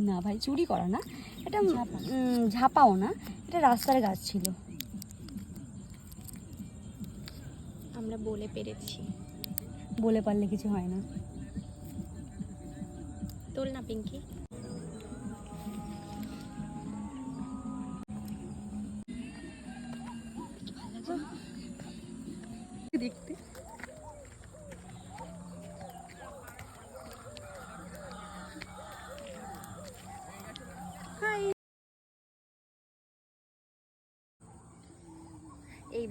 না ভাই, চুরি করা না, এটা ঝাপাও না, এটা রাস্তার গাছ ছিল। আমরা বলে পেরেছি। বলে পারলে কিছু হয় না। তোল না পিঙ্কি। দেখতে এই